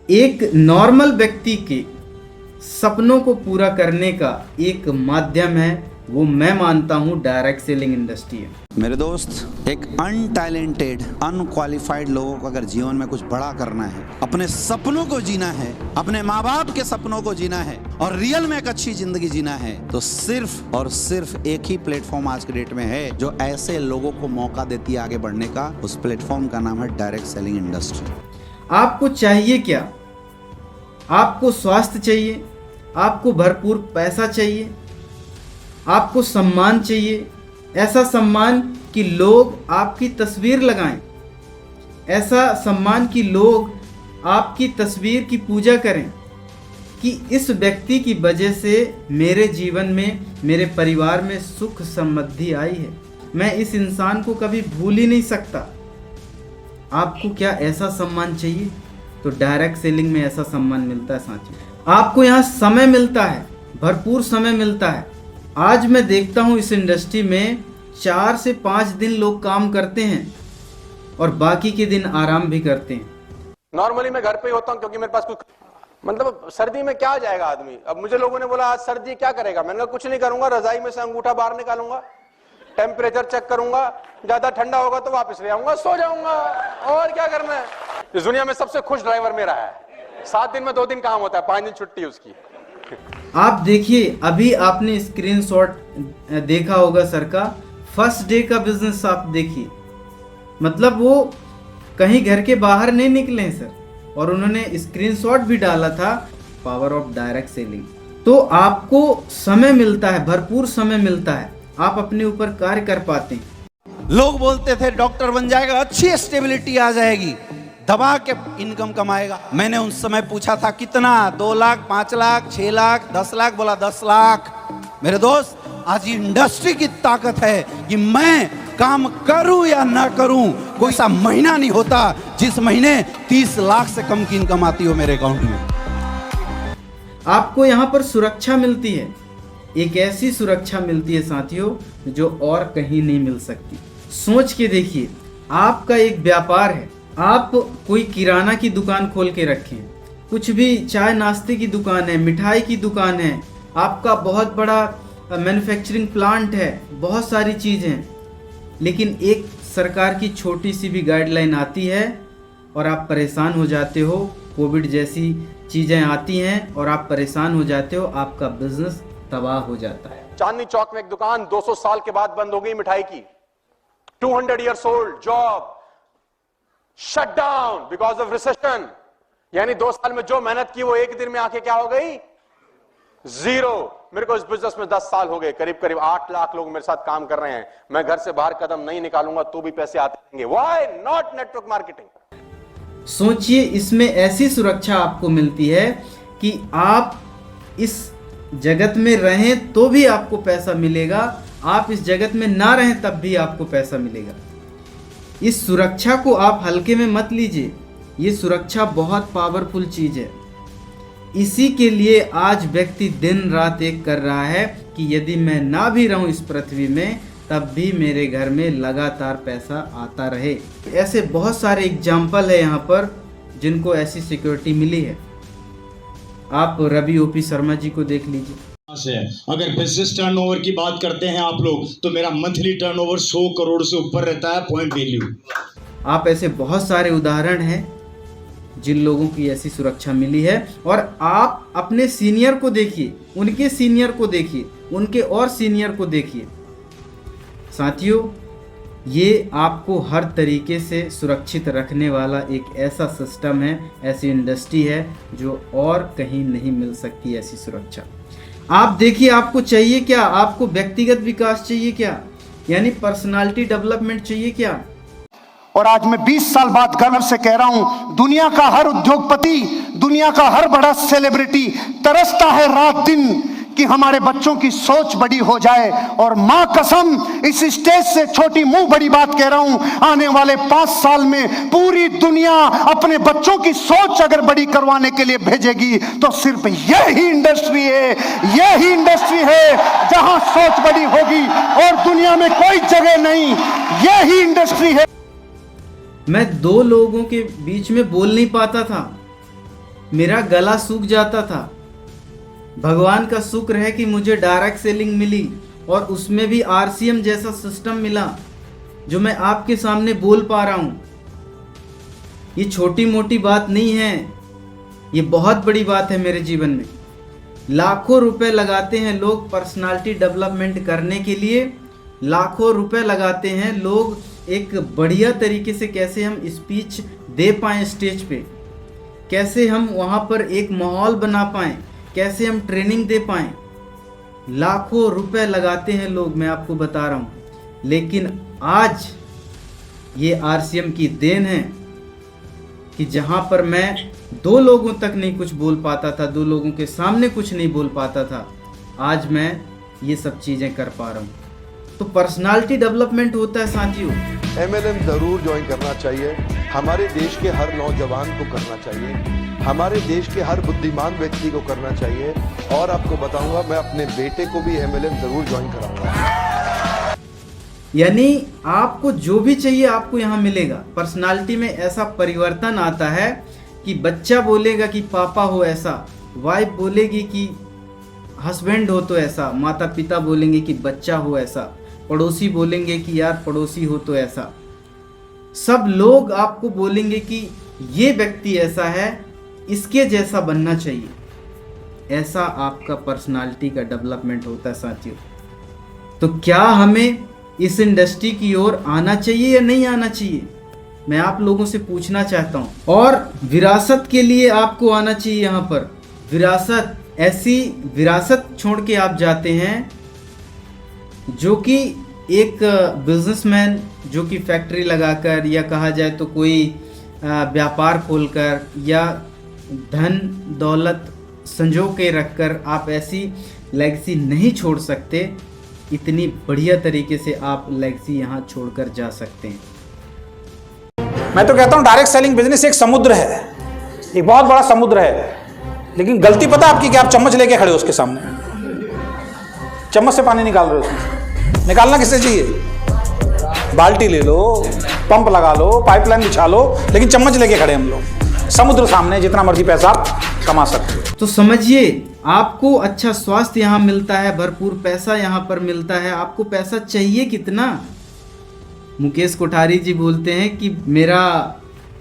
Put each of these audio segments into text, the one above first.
एक नॉर्मल व्यक्ति के सपनों को पूरा करने का एक माध्यम है, वो मैं मानता हूँ डायरेक्ट सेलिंग इंडस्ट्री है। मेरे दोस्त, एक अनटैलेंटेड अनक्वालिफाइड लोगों को अगर जीवन में कुछ बड़ा करना है, अपने सपनों को जीना है, अपने माँ बाप के सपनों को जीना है और रियल में एक अच्छी जिंदगी जीना है, तो सिर्फ और सिर्फ एक ही प्लेटफॉर्म आज के डेट में है जो ऐसे लोगों को मौका देती है आगे बढ़ने का। उस प्लेटफॉर्म का नाम है डायरेक्ट सेलिंग इंडस्ट्री। आपको चाहिए क्या? आपको स्वास्थ्य चाहिए, आपको भरपूर पैसा चाहिए, आपको सम्मान चाहिए, ऐसा सम्मान कि लोग आपकी तस्वीर लगाएं, ऐसा सम्मान कि लोग आपकी तस्वीर की पूजा करें कि इस व्यक्ति की वजह से मेरे जीवन में, मेरे परिवार में सुख समृद्धि आई है, मैं इस इंसान को कभी भूल ही नहीं सकता। आपको क्या ऐसा सम्मान चाहिए? तो डायरेक्ट सेलिंग में ऐसा सम्मान मिलता है साथियों। आपको यहाँ समय मिलता है, भरपूर समय मिलता है। आज मैं देखता हूँ इस इंडस्ट्री में 4 से 5 दिन लोग काम करते हैं और बाकी के दिन आराम भी करते हैं। नॉर्मली मैं घर पे ही होता हूँ क्योंकि मेरे पास कुछ मतलब सर्दी में क्या जाएगा आदमी। अब मुझे लोगों ने बोला आज सर्दी क्या करेगा, मैंने कहा कुछ नहीं करूंगा, रजाई में से अंगूठा बाहर निकालूंगा, टेम्परेचर चेक करूंगा, ज्यादा ठंडा होगा तो वापस ले आऊंगा, सो जाऊंगा, और क्या करना है। इस दुनिया में सबसे खुश ड्राइवर मेरा है। 7 दिन में 2 दिन काम होता है, 5 दिन छुट्टी उसकी। आप देखिए, अभी आपने स्क्रीनशॉट देखा होगा सर का, फर्स्ट डे का बिजनेस आप देखिए, मतलब वो कहीं घर के बाहर नहीं निकले हैं सर, और उन्होंने स्क्रीनशॉट भी डाला था पावर ऑफ डायरेक्ट सेलिंग। तो आपको समय मिलता है, भरपूर समय मिलता है, आप अपने ऊपर कार्य कर पाते हैं। लोग बोलते थे डॉक्टर बन जाएगा, अच्छी स्टेबिलिटी आ जाएगी, दबा के इनकम कमाएगा। मैंने उस समय पूछा था कितना, 2 लाख, 5 लाख, 6 लाख, 10 लाख, बोला 10 लाख। मेरे दोस्त, आज इंडस्ट्री की ताकत है कि मैं काम करूं या ना करूं, कोई सा महीना नहीं होता जिस महीने 30 लाख से कम की इनकम आती हो मेरे अकाउंट में। आपको यहाँ पर सुरक्षा मिलती है, एक ऐसी सुरक्षा मिलती है साथियों जो और कहीं नहीं मिल सकती। सोच के देखिए, आपका एक व्यापार है, आप कोई किराना की दुकान खोल के रखें, कुछ भी चाय नाश्ते की दुकान है, मिठाई की दुकान है, आपका बहुत बड़ा मैन्युफैक्चरिंग प्लांट है, बहुत सारी चीज़ें हैं, लेकिन एक सरकार की छोटी सी भी गाइडलाइन आती है और आप परेशान हो जाते हो, कोविड जैसी चीज़ें आती हैं और आप परेशान हो जाते हो, आपका बिजनेस तबाह हो जाता है। चांदनी चौक में एक दुकान 200 साल के बाद बंद हो गई मिठाई की, 200 years old, job shut down because of recession. यानी 2 साल में जो मेहनत की वो एक दिन में आके क्या हो गई, जीरो। मेरे को इस बिजनेस में 10 साल हो गए, करीब करीब 8 लाख लोग मेरे साथ काम कर रहे हैं। मैं घर से बाहर कदम नहीं निकालूंगा तो भी पैसे आते रहेंगे। Why not network marketing. सोचिए, इसमें ऐसी सुरक्षा आपको मिलती है कि आप इस जगत में रहें तो भी आपको पैसा मिलेगा, आप इस जगत में ना रहें तब भी आपको पैसा मिलेगा। इस सुरक्षा को आप हल्के में मत लीजिए, ये सुरक्षा बहुत पावरफुल चीज है। इसी के लिए आज व्यक्ति दिन रात एक कर रहा है कि यदि मैं ना भी रहूं इस पृथ्वी में तब भी मेरे घर में लगातार पैसा आता रहे। ऐसे बहुत सारे एग्जाम्पल है यहाँ पर जिनको ऐसी सिक्योरिटी मिली है। आप रवि ओपी शर्मा जी को देख लीजिए। अगर बिजनेस टर्नओवर की बात करते हैं आप लोग, तो मेरा मंथली टर्नओवर 100 करोड़ से ऊपर रहता है, पॉइंट वैल्यू। आप ऐसे बहुत सारे उदाहरण हैं जिन लोगों की ऐसी सुरक्षा मिली है, और आप अपने सीनियर को देखिए, उनके सीनियर को देखिए, उनके और सीनियर को देखिए। साथियों, ये आपको हर तरीके से सुरक्षित रखने वाला एक ऐसा सिस्टम है, ऐसी इंडस्ट्री है जो और कहीं नहीं मिल सकती ऐसी सुरक्षा। आप देखिए, आपको चाहिए क्या? आपको व्यक्तिगत विकास चाहिए क्या? यानी पर्सनालिटी डेवलपमेंट चाहिए क्या? और आज मैं 20 साल बाद गर्व से कह रहा हूं, दुनिया का हर उद्योगपति, दुनिया का हर बड़ा सेलिब्रिटी तरसता है रात दिन कि हमारे बच्चों की सोच बड़ी हो जाए। और मां कसम, इस स्टेज से छोटी मुंह बड़ी बात कह रहा हूं, आने वाले 5 साल में पूरी दुनिया अपने बच्चों की सोच अगर बड़ी करवाने के लिए भेजेगी तो सिर्फ यही इंडस्ट्री है, यही इंडस्ट्री है जहां सोच बड़ी होगी, और दुनिया में कोई जगह नहीं, यही इंडस्ट्री है। मैं 2 लोगों के बीच में बोल नहीं पाता था, मेरा गला सूख जाता था। भगवान का शुक्र है कि मुझे डायरेक्ट सेलिंग मिली और उसमें भी आरसीएम जैसा सिस्टम मिला जो मैं आपके सामने बोल पा रहा हूँ। ये छोटी मोटी बात नहीं है, ये बहुत बड़ी बात है मेरे जीवन में। लाखों रुपए लगाते हैं लोग पर्सनालिटी डेवलपमेंट करने के लिए, लाखों रुपए लगाते हैं लोग एक बढ़िया तरीके से कैसे हम स्पीच दे पाएँ स्टेज पे, कैसे हम वहाँ पर एक माहौल बना पाएँ, कैसे हम ट्रेनिंग दे पाएँ। लाखों रुपए लगाते हैं लोग, मैं आपको बता रहा हूँ। लेकिन आज ये आरसीएम की देन है कि जहाँ पर मैं 2 लोगों तक नहीं कुछ बोल पाता था, 2 लोगों के सामने कुछ नहीं बोल पाता था, आज मैं ये सब चीज़ें कर पा रहा हूँ। तो पर्सनालिटी डेवलपमेंट होता है साथियों। MLM जरूर ज्वाइन करना चाहिए। हमारे देश के हर नौजवान को करना चाहिए, हमारे देश के हर बुद्धिमान व्यक्ति को करना चाहिए। और आपको बताऊंगा, मैं अपने बेटे को भी MLM जरूर ज्वाइन कराऊंगा। यानी आपको जो भी चाहिए आपको यहाँ मिलेगा। पर्सनालिटी में ऐसा परिवर्तन आता है कि बच्चा बोलेगा कि पापा हो ऐसा, वाइफ बोलेगी कि हस्बैंड हो तो ऐसा, माता पिता बोलेंगे कि बच्चा हो ऐसा, पड़ोसी बोलेंगे कि यार पड़ोसी हो तो ऐसा। सब लोग आपको बोलेंगे कि ये व्यक्ति ऐसा है, इसके जैसा बनना चाहिए। ऐसा आपका पर्सनालिटी का डेवलपमेंट होता है साथियों। तो क्या हमें इस इंडस्ट्री की ओर आना चाहिए या नहीं आना चाहिए, मैं आप लोगों से पूछना चाहता हूँ। और विरासत के लिए आपको आना चाहिए यहाँ पर। विरासत, ऐसी विरासत छोड़ के आप जाते हैं जो कि एक बिजनेसमैन जो कि फैक्ट्री लगाकर या कहा जाए तो कोई व्यापार खोलकर या धन दौलत संजो के रखकर आप ऐसी लेगेसी नहीं छोड़ सकते। इतनी बढ़िया तरीके से आप लेगेसी यहाँ छोड़कर जा सकते हैं। मैं तो कहता हूं डायरेक्ट सेलिंग बिजनेस एक समुद्र है, एक बहुत बड़ा समुद्र है। लेकिन गलती पता आपकी कि आप चम्मच लेके खड़े हो उसके सामने, चम्मच से पानी निकाल रहे हो। उसमें निकालना किससे चाहिए? बाल्टी ले लो, पंप लगा लो, पाइपलाइन बिछा लो, लेकिन चम्मच लेके खड़े हम लोग। समुद्र सामने, जितना मर्जी पैसा आप कमा सकते हो। तो समझिए, आपको अच्छा स्वास्थ्य यहाँ मिलता है, भरपूर पैसा यहाँ पर मिलता है। आपको पैसा चाहिए कितना? मुकेश कोठारी जी बोलते हैं कि मेरा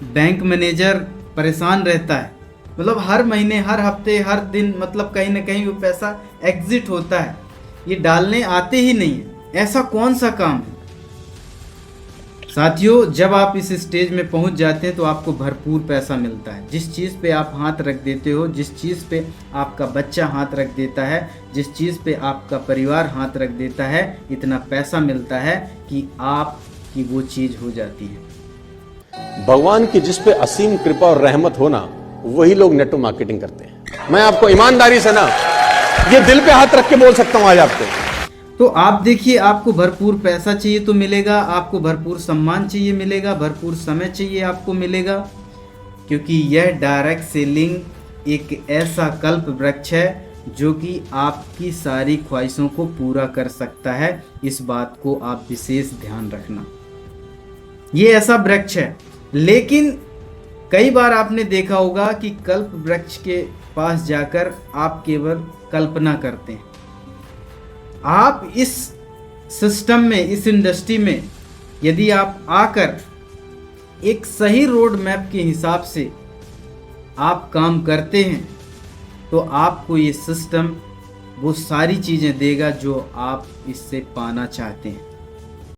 बैंक मैनेजर परेशान रहता है, मतलब हर महीने, हर हफ्ते, हर दिन, मतलब कहीं ना कहीं वो पैसा एग्जिट होता है, ये डालने आते ही नहीं है। ऐसा कौन सा काम है साथियों? जब आप इस स्टेज में पहुंच जाते हैं तो आपको भरपूर पैसा मिलता है। जिस चीज़ पे आप हाथ रख देते हो, जिस चीज़ पे आपका बच्चा हाथ रख देता है, जिस चीज़ पे आपका परिवार हाथ रख देता है, इतना पैसा मिलता है कि आपकी वो चीज़ हो जाती है। भगवान की जिस पे असीम कृपा और रहमत हो ना, वही लोग नेटवर्क मार्केटिंग करते हैं। मैं आपको ईमानदारी से ना ये दिल पे हाथ रख के बोल सकता हूं आज आपको। तो आप देखिए, आपको भरपूर पैसा चाहिए तो मिलेगा, आपको भरपूर सम्मान चाहिए मिलेगा, भरपूर समय चाहिए आपको मिलेगा, क्योंकि यह डायरेक्ट सेलिंग एक ऐसा कल्प वृक्ष है जो कि आपकी सारी ख्वाहिशों को पूरा कर सकता है। इस बात को आप विशेष ध्यान रखना। ये ऐसा वृक्ष है, लेकिन कई बार आपने देखा होगा कि कल्प वृक्ष के पास जाकर आप केवल कल्पना करते हैं। आप इस सिस्टम में, इस इंडस्ट्री में यदि आप आकर एक सही रोड मैप के हिसाब से आप काम करते हैं तो आपको ये सिस्टम वो सारी चीज़ें देगा जो आप इससे पाना चाहते हैं।